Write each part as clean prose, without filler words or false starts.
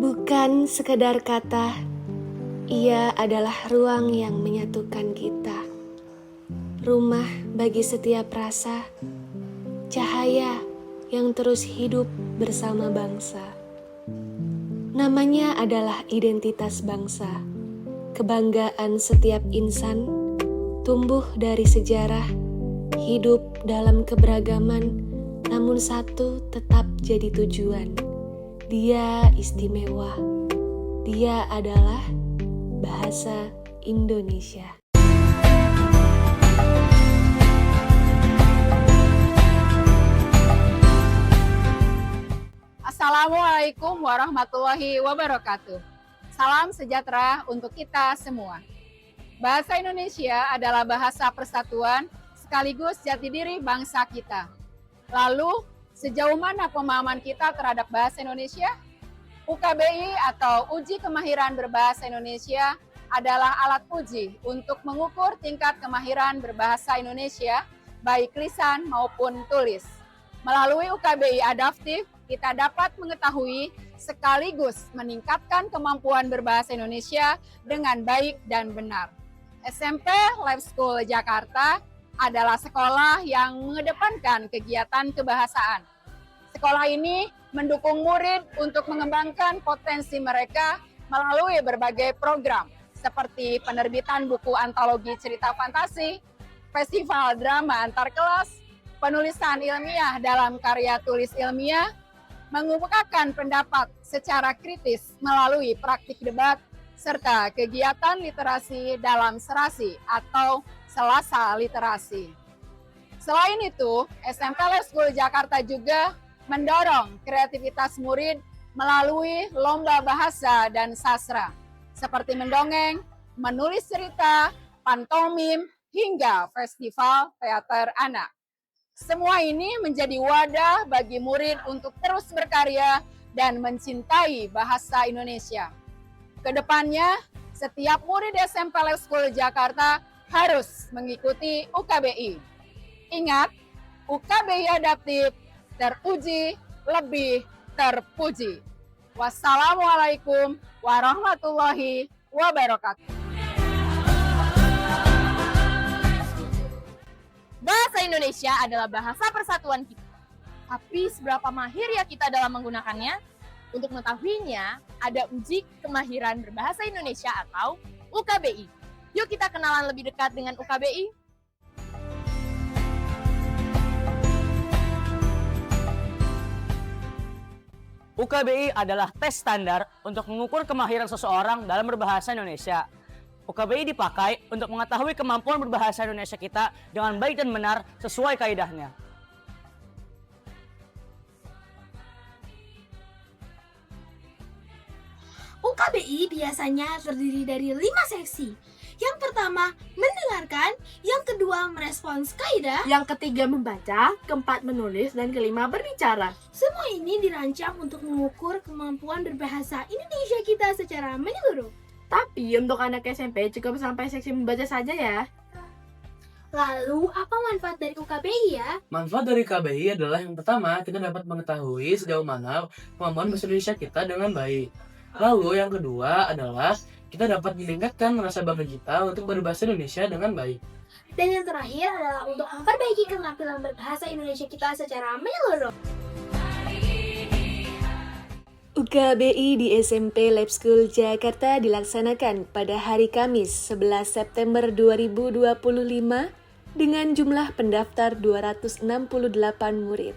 Bukan sekedar kata, ia adalah ruang yang menyatukan kita. Rumah bagi setiap rasa, cahaya yang terus hidup bersama bangsa. Namanya adalah identitas bangsa, kebanggaan setiap insan, tumbuh dari sejarah, hidup dalam keberagaman, namun satu tetap jadi tujuan. Dia istimewa. Dia adalah bahasa Indonesia. Assalamualaikum warahmatullahi wabarakatuh. Salam sejahtera untuk kita semua. Bahasa Indonesia adalah bahasa persatuan sekaligus jati diri bangsa kita. Lalu, sejauh mana pemahaman kita terhadap bahasa Indonesia? UKBI atau Uji Kemahiran Berbahasa Indonesia adalah alat uji untuk mengukur tingkat kemahiran berbahasa Indonesia, baik lisan maupun tulis. Melalui UKBI Adaptif, kita dapat mengetahui sekaligus meningkatkan kemampuan berbahasa Indonesia dengan baik dan benar. SMP Lab School Jakarta adalah sekolah yang mengedepankan kegiatan kebahasaan. Sekolah ini mendukung murid untuk mengembangkan potensi mereka melalui berbagai program seperti penerbitan buku antologi cerita fantasi, festival drama antar kelas, penulisan ilmiah dalam karya tulis ilmiah, mengemukakan pendapat secara kritis melalui praktik debat, serta kegiatan literasi dalam serasi atau Selasa Literasi. Selain itu, SMP Lab School Jakarta juga mendorong kreativitas murid melalui lomba bahasa dan sastra, seperti mendongeng, menulis cerita, pantomim, hingga festival teater anak. Semua ini menjadi wadah bagi murid untuk terus berkarya dan mencintai bahasa Indonesia. Kedepannya, setiap murid SMP Lab School Jakarta harus mengikuti UKBI. Ingat, UKBI Adaptif teruji lebih terpuji. Wassalamualaikum warahmatullahi wabarakatuh. Bahasa Indonesia adalah bahasa persatuan kita. Tapi seberapa mahir ya kita dalam menggunakannya? Untuk mengetahuinya, ada uji kemahiran berbahasa Indonesia atau UKBI. Yuk kita kenalan lebih dekat dengan UKBI. UKBI adalah tes standar untuk mengukur kemahiran seseorang dalam berbahasa Indonesia. UKBI dipakai untuk mengetahui kemampuan berbahasa Indonesia kita dengan baik dan benar sesuai kaidahnya. UKBI biasanya terdiri dari 5 seksi. Yang pertama, mendengarkan. Yang kedua, merespons kaidah. Yang ketiga membaca, keempat menulis, dan kelima berbicara. Semua ini dirancang untuk mengukur kemampuan berbahasa Indonesia kita secara menyeluruh. Tapi untuk anak SMP cukup sampai seksi membaca saja ya. Lalu, apa manfaat dari UKBI ya? Manfaat dari KBI adalah yang pertama, kita dapat mengetahui sejauh mana kemampuan bahasa Indonesia kita dengan baik. Lalu yang kedua adalah kita dapat meningkatkan rasa bangga kita untuk berbahasa Indonesia dengan baik. Dan yang terakhir adalah untuk memperbaiki keterampilan berbahasa Indonesia kita secara menyeluruh. UKBI di SMP Lab School Jakarta dilaksanakan pada hari Kamis 11 September 2025 dengan jumlah pendaftar 268 murid.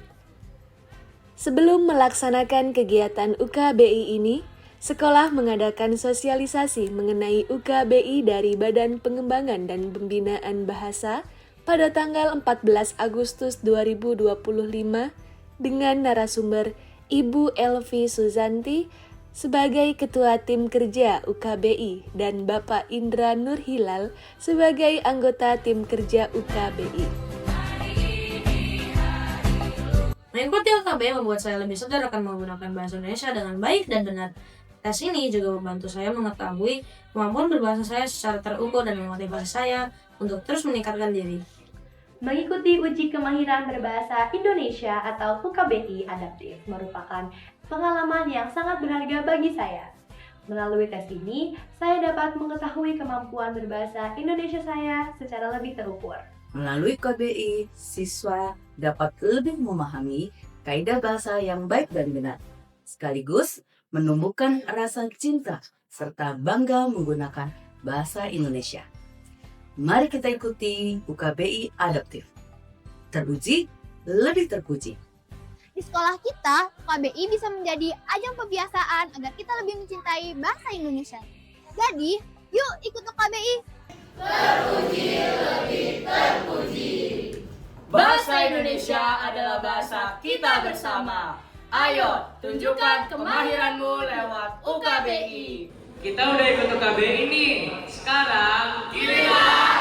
Sebelum melaksanakan kegiatan UKBI ini, sekolah mengadakan sosialisasi mengenai UKBI dari Badan Pengembangan dan Pembinaan Bahasa pada tanggal 14 Agustus 2025 dengan narasumber Ibu Elvi Suzanti sebagai Ketua Tim Kerja UKBI dan Bapak Indra Nurhilal sebagai anggota Tim Kerja UKBI. Mengikuti UKBI membuat saya lebih sadar akan menggunakan bahasa Indonesia dengan baik dan benar. Tes ini juga membantu saya mengetahui kemampuan berbahasa saya secara terukur dan memotivasi saya untuk terus meningkatkan diri. Mengikuti uji kemahiran berbahasa Indonesia atau UKBI Adaptif merupakan pengalaman yang sangat berharga bagi saya. Melalui tes ini, saya dapat mengetahui kemampuan berbahasa Indonesia saya secara lebih terukur. Melalui KBI, siswa dapat lebih memahami kaidah bahasa yang baik dan benar, sekaligus menumbuhkan rasa cinta serta bangga menggunakan bahasa Indonesia. Mari kita ikuti UKBI Adaptif. Teruji, lebih terpuji. Di sekolah kita, UKBI bisa menjadi ajang pembiasaan agar kita lebih mencintai bahasa Indonesia. Jadi, yuk ikut UKBI. Terpuji, lebih terpuji. Bahasa Indonesia adalah bahasa kita bersama. Ayo, tunjukkan kemahiranmu lewat UKBI. Kita udah ikut UKBI nih. Sekarang giliran